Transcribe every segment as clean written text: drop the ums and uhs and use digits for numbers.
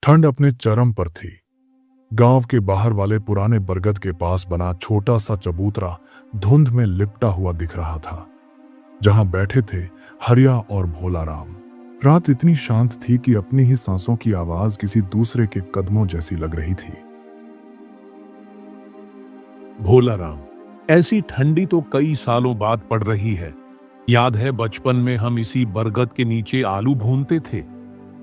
ठंड अपने चरम पर थी। गांव के बाहर वाले पुराने बरगद के पास बना छोटा सा चबूतरा धुंध में लिपटा हुआ दिख रहा था, जहां बैठे थे हरिया और भोला राम। रात इतनी शांत थी कि अपनी ही सांसों की आवाज किसी दूसरे के कदमों जैसी लग रही थी। भोला राम, ऐसी ठंडी तो कई सालों बाद पड़ रही है। याद है बचपन में हम इसी बरगद के नीचे आलू भूनते थे।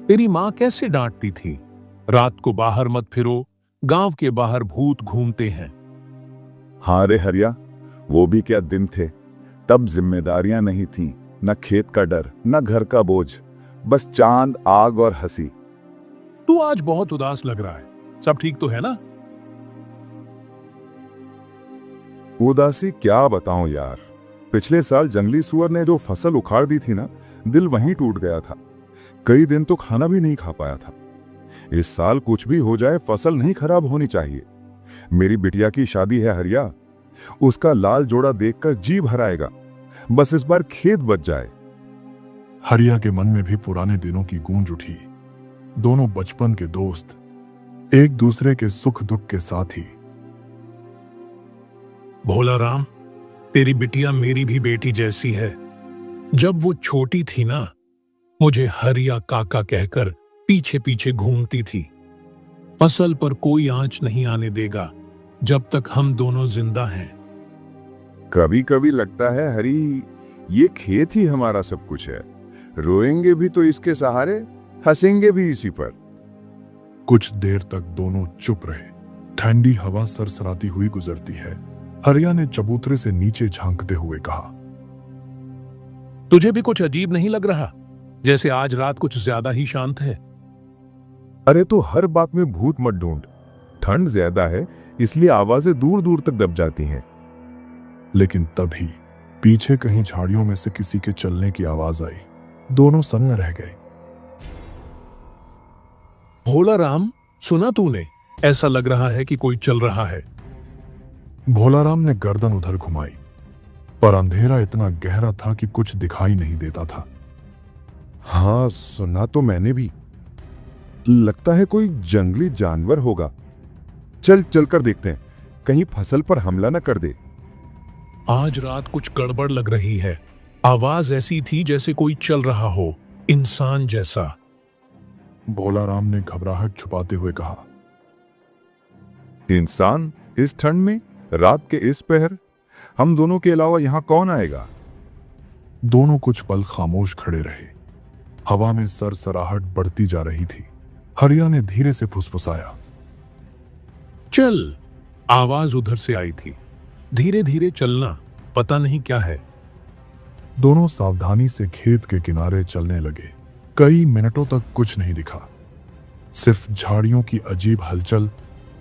तेरी माँ कैसे डांटती थी, रात को बाहर मत फिरो, गांव के बाहर भूत घूमते हैं। हाँ रे हरिया, वो भी क्या दिन थे। तब जिम्मेदारियां नहीं थीं, न खेत का डर, न घर का बोझ, बस चांद, आग और हंसी। तू आज बहुत उदास लग रहा है, सब ठीक तो है ना? उदासी क्या बताऊं यार। पिछले साल जंगली सुअर ने जो फसल उखाड़ दी थी ना, दिल वहीं टूट गया था। कई दिन तो खाना भी नहीं खा पाया था। इस साल कुछ भी हो जाए, फसल नहीं खराब होनी चाहिए। मेरी बिटिया की शादी है हरिया, उसका लाल जोड़ा देखकर जी भर आएगा। बस इस बार खेत बच जाए। हरिया के मन में भी पुराने दिनों की गूंज उठी। दोनों बचपन के दोस्त, एक दूसरे के सुख दुख के साथी। भोला राम, तेरी बिटिया मेरी भी बेटी जैसी है। जब वो छोटी थी ना, मुझे हरिया काका कहकर पीछे पीछे घूमती थी। फसल पर कोई आंच नहीं आने देगा जब तक हम दोनों जिंदा हैं। कभी कभी लगता है हरी, ये खेत ही हमारा सब कुछ है। रोएंगे भी तो इसके सहारे, हंसेंगे भी इसी पर। कुछ देर तक दोनों चुप रहे। ठंडी हवा सरसराती हुई गुजरती है। हरिया ने चबूतरे से नीचे झांकते हुए कहा, तुझे भी कुछ अजीब नहीं लग रहा, जैसे आज रात कुछ ज्यादा ही शांत है? अरे तो हर बात में भूत मत ढूंढ। ठंड ज्यादा है, इसलिए आवाजें दूर दूर तक दब जाती हैं। लेकिन तभी पीछे कहीं झाड़ियों में से किसी के चलने की आवाज आई। दोनों सन्न रह गए। भोला राम, सुना तूने? ऐसा लग रहा है कि कोई चल रहा है। भोला राम ने गर्दन उधर घुमाई, पर अंधेरा इतना गहरा था कि कुछ दिखाई नहीं देता था। हाँ, सुना तो मैंने भी। लगता है कोई जंगली जानवर होगा। चल चलकर देखते हैं, कहीं फसल पर हमला न कर दे। आज रात कुछ गड़बड़ लग रही है। आवाज ऐसी थी जैसे कोई चल रहा हो, इंसान जैसा। भोला राम ने घबराहट छुपाते हुए कहा, इंसान इस ठंड में, रात के इस पहर? हम दोनों के अलावा यहां कौन आएगा? दोनों कुछ पल खामोश खड़े रहे। हवा में सरसराहट बढ़ती जा रही थी। हरिया ने धीरे से फुसफुसाया, चल। आवाज उधर से आई थी। धीरे धीरे चलना, पता नहीं क्या है। दोनों सावधानी से खेत के किनारे चलने लगे। कई मिनटों तक कुछ नहीं दिखा, सिर्फ झाड़ियों की अजीब हलचल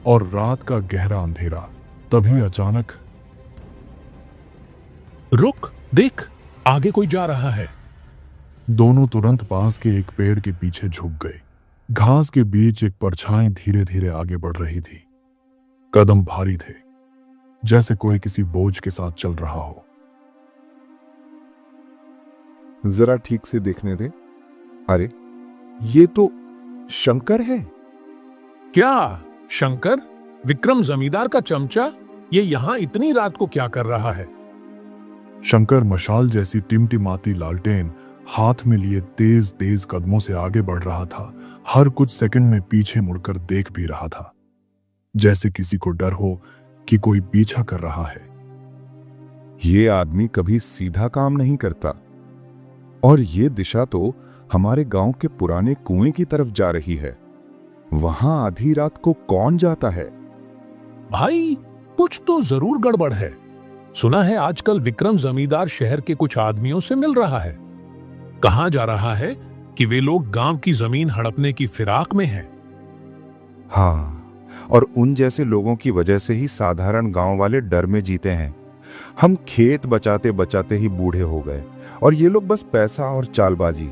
और रात का गहरा अंधेरा। तभी अचानक, रुक, देख, आगे कोई जा रहा है। दोनों तुरंत पास के एक पेड़ के पीछे झुक गए। घास के बीच एक परछाई धीरे धीरे आगे बढ़ रही थी। कदम भारी थे, जैसे कोई किसी बोझ के साथ चल रहा हो। जरा ठीक से देखने दे। अरे, ये तो शंकर है। क्या शंकर? विक्रम जमींदार का चमचा? ये यहां इतनी रात को क्या कर रहा है? शंकर मशाल जैसी टिमटिमाती लालटेन हाथ में लिए तेज तेज कदमों से आगे बढ़ रहा था। हर कुछ सेकंड में पीछे मुड़कर देख भी रहा था, जैसे किसी को डर हो कि कोई पीछा कर रहा है। ये आदमी कभी सीधा काम नहीं करता। और ये दिशा तो हमारे गांव के पुराने कुएं की तरफ जा रही है। वहां आधी रात को कौन जाता है? भाई, कुछ तो जरूर गड़बड़ है। सुना है आजकल विक्रम जमींदार शहर के कुछ आदमियों से मिल रहा है। कहा जा रहा है कि वे लोग गांव की जमीन हड़पने की फिराक में हैं। हाँ, और उन जैसे लोगों की वजह से ही साधारण गांव वाले डर में जीते हैं। हम खेत बचाते बचाते ही बूढ़े हो गए और ये लोग बस पैसा और चालबाजी।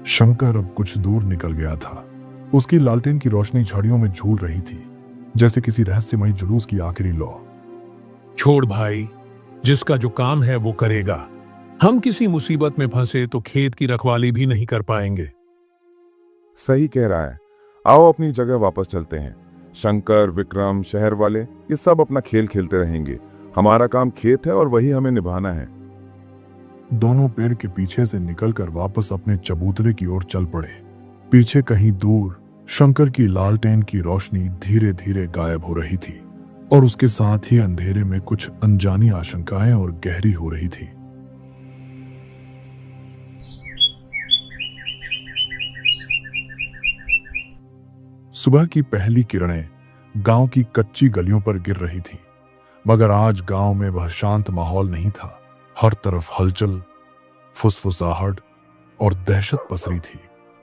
शंकर अब कुछ दूर निकल गया था। उसकी लालटेन की रोशनी झाड़ियों में झूल रही थी, जैसे किसी रहस्यमयी जुलूस की आखिरी लौ। छोड़ भाई, जिसका जो काम है वो करेगा। हम किसी मुसीबत में फंसे तो खेत की रखवाली भी नहीं कर पाएंगे। सही कह रहा है। आओ अपनी जगह वापस चलते हैं। शंकर, विक्रम, शहर वाले ये सब अपना खेल खेलते रहेंगे। हमारा काम खेत है और वही हमें निभाना है। दोनों पेड़ के पीछे से निकलकर वापस अपने चबूतरे की ओर चल पड़े। पीछे कहीं दूर शंकर की लालटेन की रोशनी धीरे धीरे गायब हो रही थी और उसके साथ ही अंधेरे में कुछ अनजानी आशंकाएं और गहरी हो रही थी। सुबह की पहली किरणें गांव की कच्ची गलियों पर गिर रही थीं, मगर आज गांव में वह शांत माहौल नहीं था। हर तरफ हलचल, फुसफुसाहट और दहशत पसरी थी।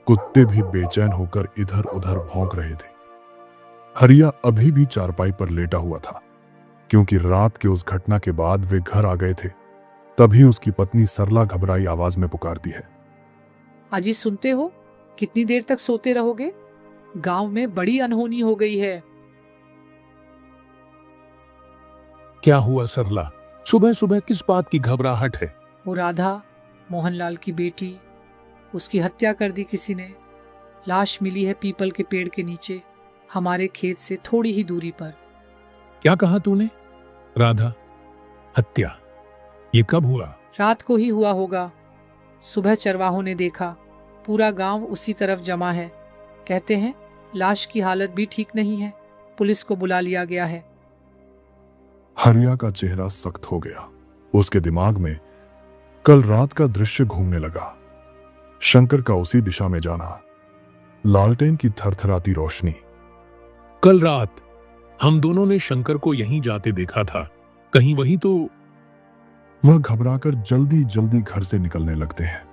कुत्ते भी बेचैन होकर इधर उधर भौंक रहे थे। हरिया अभी भी चारपाई पर लेटा हुआ था, क्योंकि रात के उस घटना के बाद वे घर आ गए थे। तभी उसकी पत्नी सरला घबराई आवाज में पुकारती है, अजी सुनते हो? कितनी देर तक सोते रहोगे? गांव में बड़ी अनहोनी हो गई है। क्या हुआ सरला? सुबह सुबह किस बात की घबराहट है? वो राधा, मोहनलाल की बेटी, उसकी हत्या कर दी किसी ने। लाश मिली है पीपल के पेड़ के नीचे, हमारे खेत से थोड़ी ही दूरी पर। क्या कहा तूने? राधा हत्या? ये कब हुआ? रात को ही हुआ होगा। सुबह चरवाहों ने देखा, पूरा गांव उसी तरफ जमा है। कहते हैं लाश की हालत भी ठीक नहीं है, पुलिस को बुला लिया गया है। हरिया का चेहरा सख्त हो गया। उसके दिमाग में कल रात का दृश्य घूमने लगा। शंकर का उसी दिशा में जाना, लालटेन की थरथराती रोशनी। कल रात हम दोनों ने शंकर को यहीं जाते देखा था। कहीं वही तो? वह घबराकर जल्दी जल्दी घर से निकलने लगते हैं।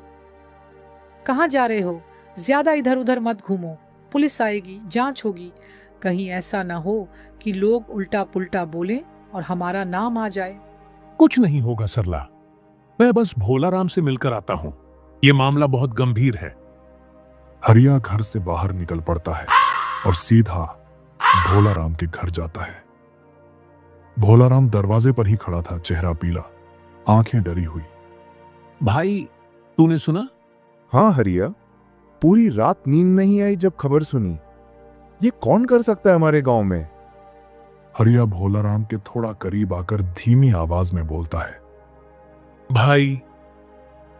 कहाँ जा रहे हो? ज्यादा इधर उधर मत घूमो, पुलिस आएगी, जांच होगी। कहीं ऐसा ना हो कि लोग उल्टा पुल्टा बोलें और हमारा नाम आ जाए। कुछ नहीं होगा सरला, मैं बस भोलाराम से मिलकर आता हूं। ये मामला बहुत गंभीर है। हरिया घर से बाहर निकल पड़ता है और सीधा भोलाराम के घर जाता है। भोलाराम दरवाजे पर ही खड़ा था, चेहरा पीला, आंखें डरी हुई। भाई, तूने सुना? हाँ हरिया, पूरी रात नींद नहीं आई जब खबर सुनी। ये कौन कर सकता है हमारे गांव में? हरिया भोलाराम के थोड़ा करीब आकर धीमी आवाज में बोलता है, भाई,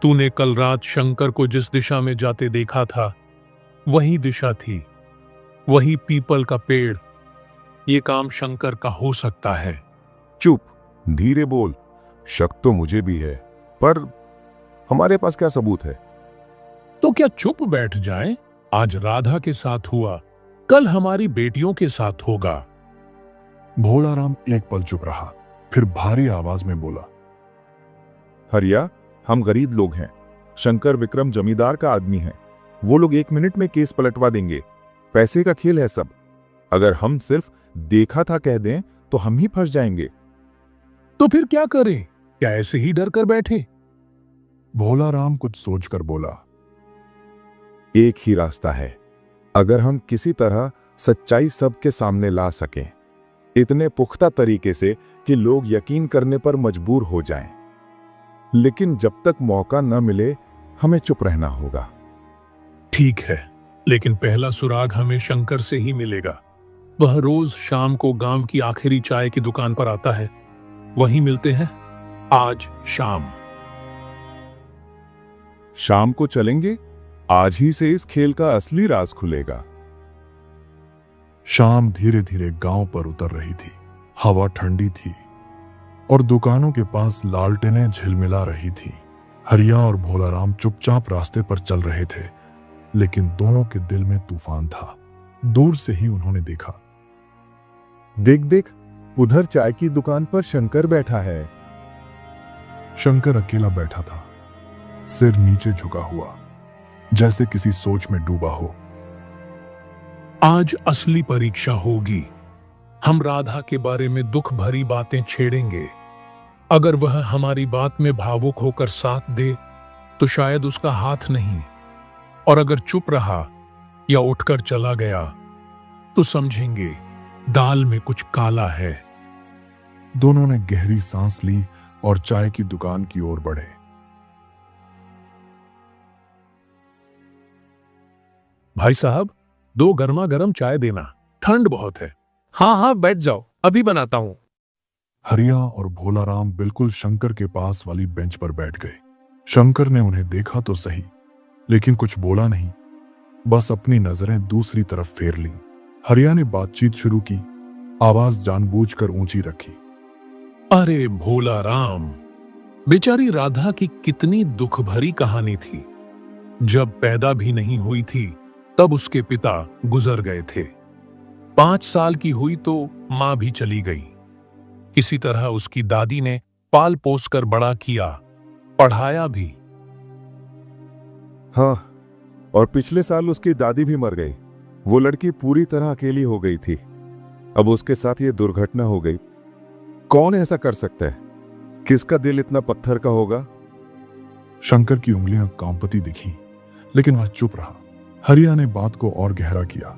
तूने कल रात शंकर को जिस दिशा में जाते देखा था, वही दिशा थी, वही पीपल का पेड़। ये काम शंकर का हो सकता है। चुप, धीरे बोल। शक तो मुझे भी है, पर हमारे पास क्या सबूत है? तो क्या चुप बैठ जाएं? आज राधा के साथ हुआ, कल हमारी बेटियों के साथ होगा। भोलाराम एक पल चुप रहा, फिर भारी आवाज में बोला, हरिया, हम गरीब लोग हैं। शंकर विक्रम जमींदार का आदमी है। वो लोग 1 मिनट में केस पलटवा देंगे। पैसे का खेल है सब। अगर हम सिर्फ देखा था कह दें तो हम ही फंस जाएंगे। तो फिर क्या करें? क्या ऐसे ही डर कर बैठे? भोलाराम कुछ सोचकर बोला, एक ही रास्ता है। अगर हम किसी तरह सच्चाई सबके सामने ला सकें, इतने पुख्ता तरीके से कि लोग यकीन करने पर मजबूर हो जाएं। लेकिन जब तक मौका न मिले, हमें चुप रहना होगा। ठीक है, लेकिन पहला सुराग हमें शंकर से ही मिलेगा। वह रोज शाम को गांव की आखिरी चाय की दुकान पर आता है। वहीं मिलते हैं आज शाम। शाम को चलेंगे। आज ही से इस खेल का असली राज खुलेगा। शाम धीरे धीरे गांव पर उतर रही थी। हवा ठंडी थी और दुकानों के पास लालटेनें झिलमिला रही थी। हरिया और भोलाराम चुपचाप रास्ते पर चल रहे थे, लेकिन दोनों के दिल में तूफान था। दूर से ही उन्होंने देखा, देख देख, उधर चाय की दुकान पर शंकर बैठा है। शंकर अकेला बैठा था, सिर नीचे झुका हुआ, जैसे किसी सोच में डूबा हो। आज असली परीक्षा होगी। हम राधा के बारे में दुख भरी बातें छेड़ेंगे। अगर वह हमारी बात में भावुक होकर साथ दे तो शायद उसका हाथ नहीं, और अगर चुप रहा या उठकर चला गया तो समझेंगे दाल में कुछ काला है। दोनों ने गहरी सांस ली और चाय की दुकान की ओर बढ़े। भाई साहब, 2 गर्मा गर्म चाय देना, ठंड बहुत है। हाँ हाँ, बैठ जाओ, अभी बनाता हूं। हरिया और भोलाराम बिल्कुल शंकर के पास वाली बेंच पर बैठ गए। शंकर ने उन्हें देखा तो सही, लेकिन कुछ बोला नहीं, बस अपनी नजरें दूसरी तरफ फेर लीं। हरिया ने बातचीत शुरू की, आवाज जानबूझकर ऊंची रखी। अरे भोलाराम, बेचारी राधा की कितनी दुख भरी कहानी थी। जब पैदा भी नहीं हुई थी तब उसके पिता गुजर गए थे। 5 साल की हुई तो मां भी चली गई। किसी तरह उसकी दादी ने पाल पोस कर बड़ा किया, पढ़ाया भी। हाँ, और पिछले साल उसकी दादी भी मर गई। वो लड़की पूरी तरह अकेली हो गई थी। अब उसके साथ ये दुर्घटना हो गई। कौन ऐसा कर सकता है? किसका दिल इतना पत्थर का होगा? शंकर की उंगलियां कांपती दिखीं, लेकिन वह चुप रहा। हरिया ने बात को और गहरा किया।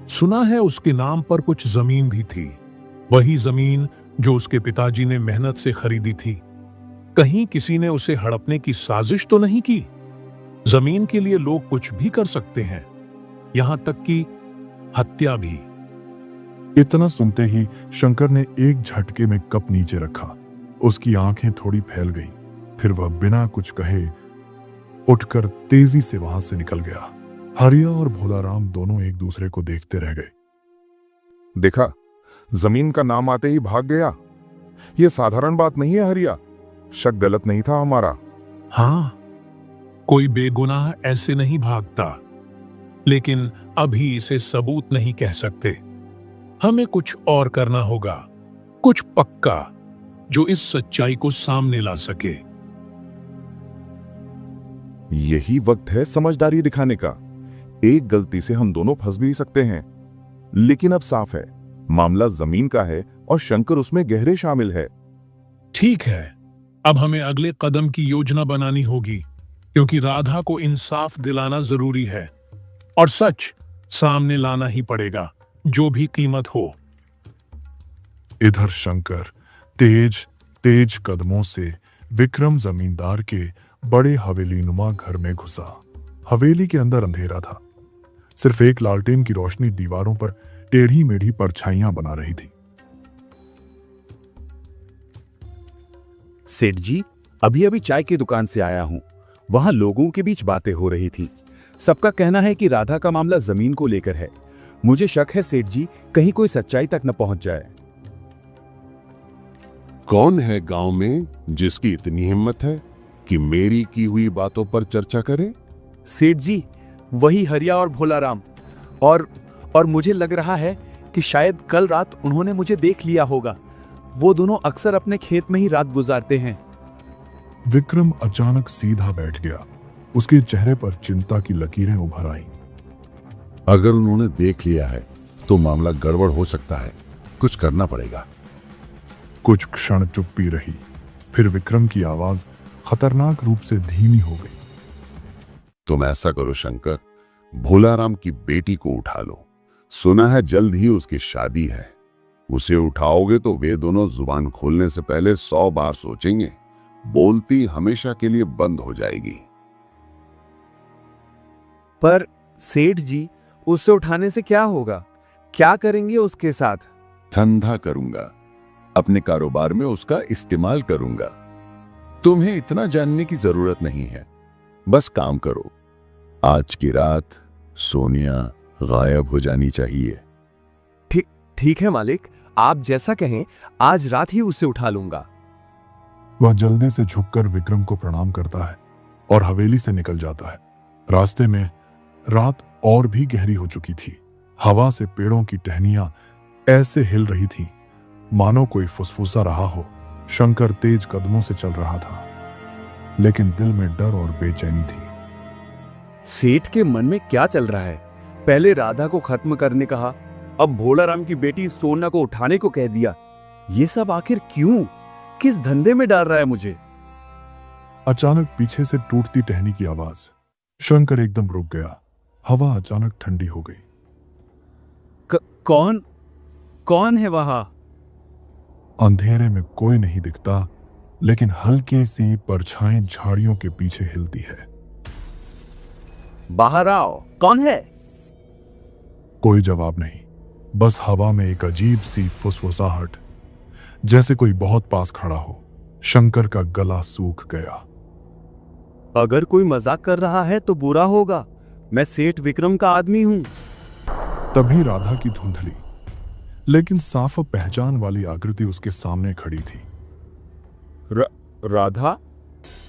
सुना है उसके नाम पर कुछ जमीन भी थी, वही जमीन जो उसके पिताजी ने मेहनत से खरीदी थी। कहीं किसी ने उसे हड़पने की साजिश तो नहीं की? जमीन के लिए लोग कुछ भी कर सकते हैं, यहां तक कि हत्या भी। इतना सुनते ही शंकर ने एक झटके में कप नीचे रखा। उसकी आंखें थोड़ी फैल गईं, फिर वह बिना कुछ कहे उठकर तेजी से वहां से निकल गया। हरिया और भोलाराम दोनों एक दूसरे को देखते रह गए। देखा, जमीन का नाम आते ही भाग गया। यह साधारण बात नहीं है हरिया। शक गलत नहीं था हमारा। हाँ, कोई बेगुनाह ऐसे नहीं भागता, लेकिन अभी इसे सबूत नहीं कह सकते। हमें कुछ और करना होगा, कुछ पक्का, जो इस सच्चाई को सामने ला सके। यही वक्त है समझदारी दिखाने का। एक गलती से हम दोनों फंस भी सकते हैं। लेकिन अब साफ है, मामला जमीन का है और शंकर उसमें गहरे शामिल है। ठीक है, अब हमें अगले कदम की योजना बनानी होगी, क्योंकि राधा को इंसाफ दिलाना जरूरी है और सच सामने लाना ही पड़ेगा, जो भी कीमत हो। इधर शंकर तेज तेज कदमों से विक्रम जमींदार के बड़े हवेलीनुमा घर में घुसा। हवेली के अंदर अंधेरा था। सिर्फ एक लालटेन की रोशनी दीवारों पर टेढ़ी मेढ़ी परछाइयां बना रही थी। सेठ जी, अभी अभी चाय की दुकान से आया हूं। वहां लोगों के बीच बातें हो रही थी। सबका कहना है कि राधा का मामला जमीन को लेकर है। मुझे शक है सेठ जी, कहीं कोई सच्चाई तक न पहुंच जाए। कौन है गांव में जिसकी इतनी हिम्मत है कि मेरी की हुई बातों पर चर्चा करे? सेठ जी, वही हरिया और भोलाराम। और मुझे लग रहा है कि शायद कल रात उन्होंने मुझे देख लिया होगा। वो दोनों अक्सर अपने खेत में ही रात गुजारते हैं। विक्रम अचानक सीधा बैठ गया। उसके चेहरे पर चिंता की लकीरें उभर आईं। अगर उन्होंने देख लिया है तो मामला गड़बड़ हो सकता है। कुछ करना पड़ेगा। कुछ क्षण चुप्पी रही, फिर विक्रम की आवाज खतरनाक रूप से धीमी हो गई। तुम ऐसा करो शंकर, भोलाराम की बेटी को उठा लो। सुना है जल्द ही उसकी शादी है। उसे उठाओगे तो वे दोनों जुबान खोलने से पहले 100 बार सोचेंगे। बोलती हमेशा के लिए बंद हो जाएगी। पर सेठ जी, उससे उठाने से क्या होगा? क्या करेंगे उसके साथ? धंधा करूंगा, अपने कारोबार में उसका इस्तेमाल करूंगा। तुम्हें इतना जानने की जरूरत नहीं है, बस काम करो। आज की रात सोनिया गायब हो जानी चाहिए। ठीक है मालिक, आप जैसा कहें, आज रात ही उसे उठा लूंगा। वह जल्दी से झुककर विक्रम को प्रणाम करता है और हवेली से निकल जाता है। रास्ते में रात और भी गहरी हो चुकी थी। हवा से पेड़ों की टहनियां ऐसे हिल रही थी मानो कोई फुसफुसा रहा हो। शंकर तेज कदमों से चल रहा था, लेकिन दिल में डर और बेचैनी थी। सेठ के मन में क्या चल रहा है? पहले राधा को खत्म करने कहा, अब भोलाराम की बेटी सोना को उठाने को कह दिया। ये सब आखिर क्यों? किस धंधे में डाल रहा है मुझे? अचानक पीछे से टूटती टहनी की आवाज। शंकर एकदम रुक गया। हवा अचानक ठंडी हो गई। कौन है वहां? अंधेरे में कोई नहीं दिखता, लेकिन हल्की सी परछाई झाड़ियों के पीछे हिलती है। बाहर आओ। कौन है? कोई जवाब नहीं, बस हवा में एक अजीब सी फुसफुसाहट, जैसे कोई बहुत पास खड़ा हो। शंकर का गला सूख गया। अगर कोई मजाक कर रहा है तो बुरा होगा। मैं सेठ विक्रम का आदमी हूं। तभी राधा की धुंधली लेकिन साफ पहचान वाली आकृति उसके सामने खड़ी थी। राधा,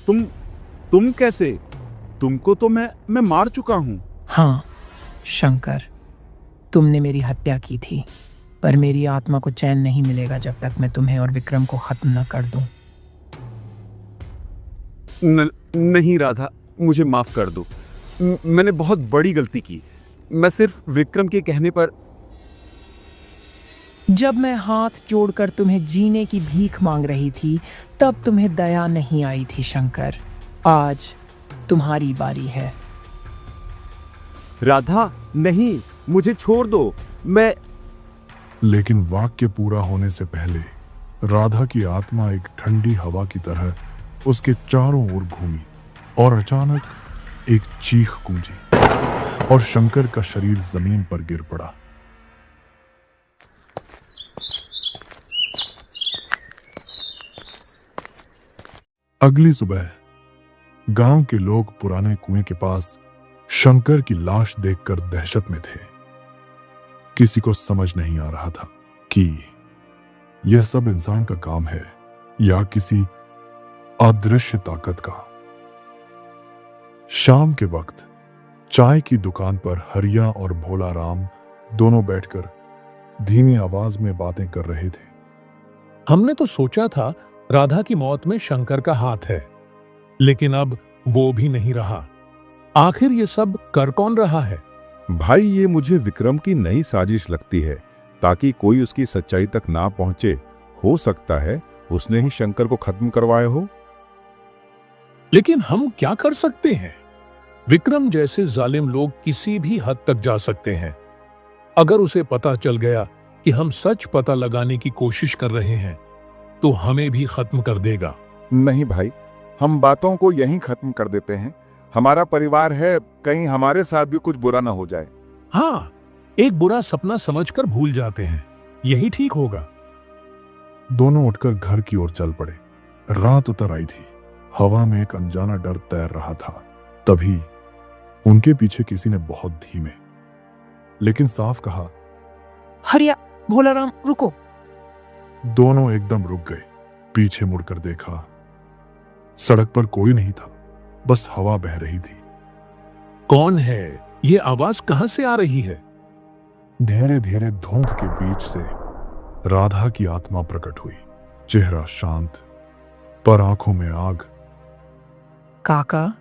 तुम कैसे? तुमको तो मैं मार चुका हूं। हाँ शंकर, तुमने मेरी हत्या की थी, पर मेरी आत्मा को चैन नहीं मिलेगा जब तक मैं तुम्हें और विक्रम को खत्म न कर दूं। नहीं राधा, मुझे माफ कर दो। मैंने बहुत बड़ी गलती की। मैं सिर्फ विक्रम के कहने पर। जब मैं हाथ जोड़कर तुम्हें जीने की भीख मांग रही थी तब तुम्हें दया नहीं आई थी शंकर। आज तुम्हारी बारी है। राधा नहीं, मुझे छोड़ दो। मैं लेकिन वाक्य पूरा होने से पहले राधा की आत्मा एक ठंडी हवा की तरह उसके चारों ओर घूमी और अचानक एक चीख गूंजी और शंकर का शरीर जमीन पर गिर पड़ा। अगली सुबह गांव के लोग पुराने कुएं के पास शंकर की लाश देखकर दहशत में थे। किसी को समझ नहीं आ रहा था कि यह सब इंसान का काम है या किसी अदृश्य ताकत का। शाम के वक्त चाय की दुकान पर हरिया और भोला राम दोनों बैठकर धीमी आवाज में बातें कर रहे थे। हमने तो सोचा था राधा की मौत में शंकर का हाथ है, लेकिन अब वो भी नहीं रहा। आखिर ये सब कर कौन रहा है? भाई, ये मुझे विक्रम की नई साजिश लगती है ताकि कोई उसकी सच्चाई तक ना पहुंचे। हो सकता है उसने ही शंकर को खत्म करवाया हो। लेकिन हम क्या कर सकते हैं? विक्रम जैसे जालिम लोग किसी भी हद तक जा सकते हैं। अगर उसे पता चल गया कि हम सच पता लगाने की कोशिश कर रहे हैं तो हमें भी खत्म कर देगा। नहीं भाई, हम बातों को यहीं खत्म कर देते हैं। हमारा परिवार है, कहीं हमारे साथ भी कुछ बुरा ना हो जाए। हाँ, एक बुरा सपना समझकर भूल जाते हैं, यही ठीक होगा। दोनों उठकर घर की ओर चल पड़े। रात उतर आई थी, हवा में एक अनजाना डर तैर रहा था। तभी उनके पीछे किसी ने बहुत धीमे लेकिन साफ कहा, हरिया, भोलाराम, रुको। दोनों एकदम रुक गए। पीछे मुड़कर देखा, सड़क पर कोई नहीं था, बस हवा बह रही थी। कौन है? ये आवाज कहां से आ रही है? धीरे धीरे धुंध के बीच से राधा की आत्मा प्रकट हुई। चेहरा शांत पर आंखों में आग। काका,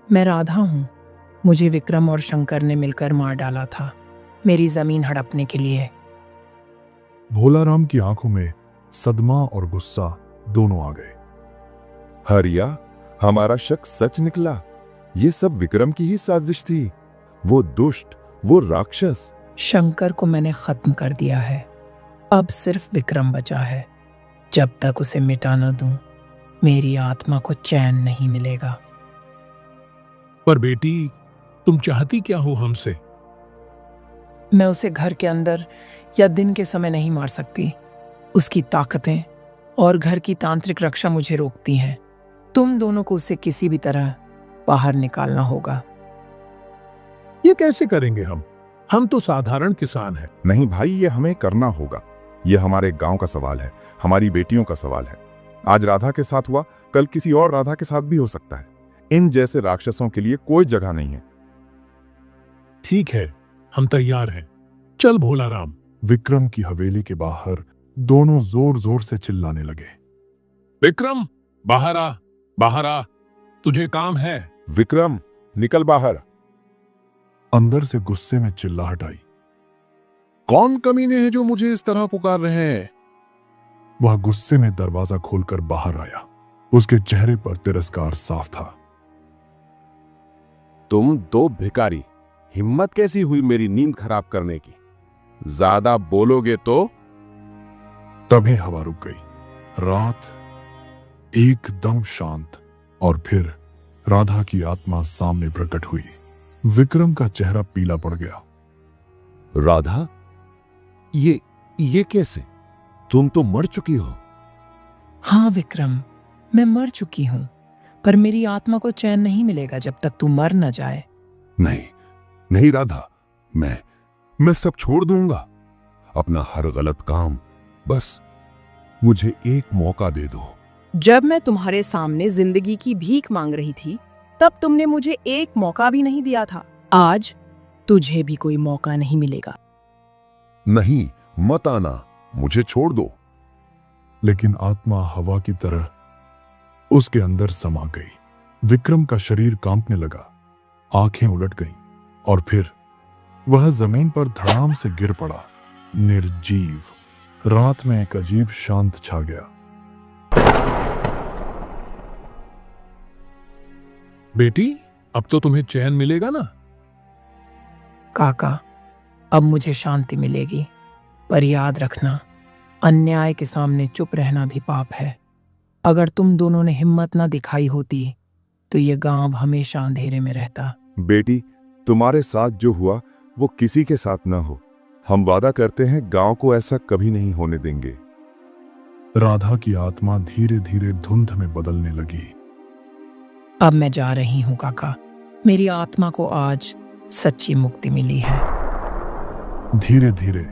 मैं राधा हूं। मुझे विक्रम और शंकर ने मिलकर मार डाला था, मेरी जमीन हड़पने के लिए। भोलाराम की आंखों में सदमा और गुस्सा दोनों आ गए। हरिया, हमारा शक सच निकला। ये सब विक्रम की ही साजिश थी। वो दुष्ट, वो राक्षस। शंकर को मैंने खत्म कर दिया है, अब सिर्फ विक्रम बचा है। जब तक उसे मिटा न दूं, मेरी आत्मा को चैन नहीं मिलेगा। पर बेटी, तुम चाहती क्या हो हमसे? मैं उसे घर के अंदर या दिन के समय नहीं मार सकती। उसकी ताकतें और घर की तांत्रिक रक्षा मुझे रोकती हैं। तुम दोनों को उसे किसी भी तरह बाहर निकालना होगा। ये कैसे करेंगे हम? हम तो साधारण किसान हैं। नहीं भाई, ये हमें करना होगा। ये हमारे गांव का सवाल है, हमारी बेटियों का सवाल है। आज राधा के साथ हुआ, कल किसी और राधा के साथ भी हो सकता है। इन जैसे राक्षसों के लिए कोई जगह नहीं है। ठीक है, हम तैयार हैं। चल भोलाराम। विक्रम की हवेली के बाहर दोनों जोर जोर से चिल्लाने लगे। विक्रम, बाहर आ, बाहर आ, तुझे काम है। विक्रम, निकल बाहर। अंदर से गुस्से में चिल्लाहट आई। कौन कमीने हैं जो मुझे इस तरह पुकार रहे हैं? वह गुस्से में दरवाजा खोलकर बाहर आया। उसके चेहरे पर तिरस्कार साफ था। तुम दो भिखारी, हिम्मत कैसी हुई मेरी नींद खराब करने की? ज्यादा बोलोगे तो? तभी हवा रुक गई। रात एकदम शांत और फिर राधा की आत्मा सामने प्रकट हुई। विक्रम का चेहरा पीला पड़ गया। राधा, ये कैसे? तुम तो मर चुकी हो। हाँ विक्रम, मैं मर चुकी हूं, पर मेरी आत्मा को चैन नहीं मिलेगा जब तक तू मर न जाए। नहीं नहीं राधा, मैं सब छोड़ दूंगा, अपना हर गलत काम। बस मुझे एक मौका दे दो। जब मैं तुम्हारे सामने जिंदगी की भीख मांग रही थी, तब तुमने मुझे एक मौका भी नहीं दिया था। आज तुझे भी कोई मौका नहीं मिलेगा। नहीं, मत आना, मुझे छोड़ दो। लेकिन आत्मा हवा की तरह उसके अंदर समा गई। विक्रम का शरीर कांपने लगा, आंखें उलट गईं और फिर वह जमीन पर धड़ाम से गिर पड़ा, निर्जीव। रात में एक अजीब शांत छा गया। बेटी, अब तो तुम्हें चैन मिलेगा ना? काका, अब मुझे शांति मिलेगी, पर याद रखना, अन्याय के सामने चुप रहना भी पाप है। अगर तुम दोनों ने हिम्मत ना दिखाई होती तो ये गांव हमेशा अंधेरे में रहता। बेटी, तुम्हारे साथ जो हुआ वो किसी के साथ ना हो। हम वादा करते हैं गांव को ऐसा कभी नहीं होने देंगे। राधा की आत्मा धीरे धीरे धुंध में बदलने लगी। अब मैं जा रही हूं काका, मेरी आत्मा को आज सच्ची मुक्ति मिली है। धीरे धीरे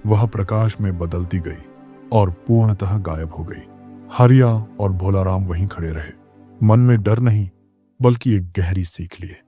वह प्रकाश में बदलती गई और पूर्णतः गायब हो गई। हरिया और भोलाराम वहीं खड़े रहे, मन में डर नहीं बल्कि एक गहरी सीख लिए।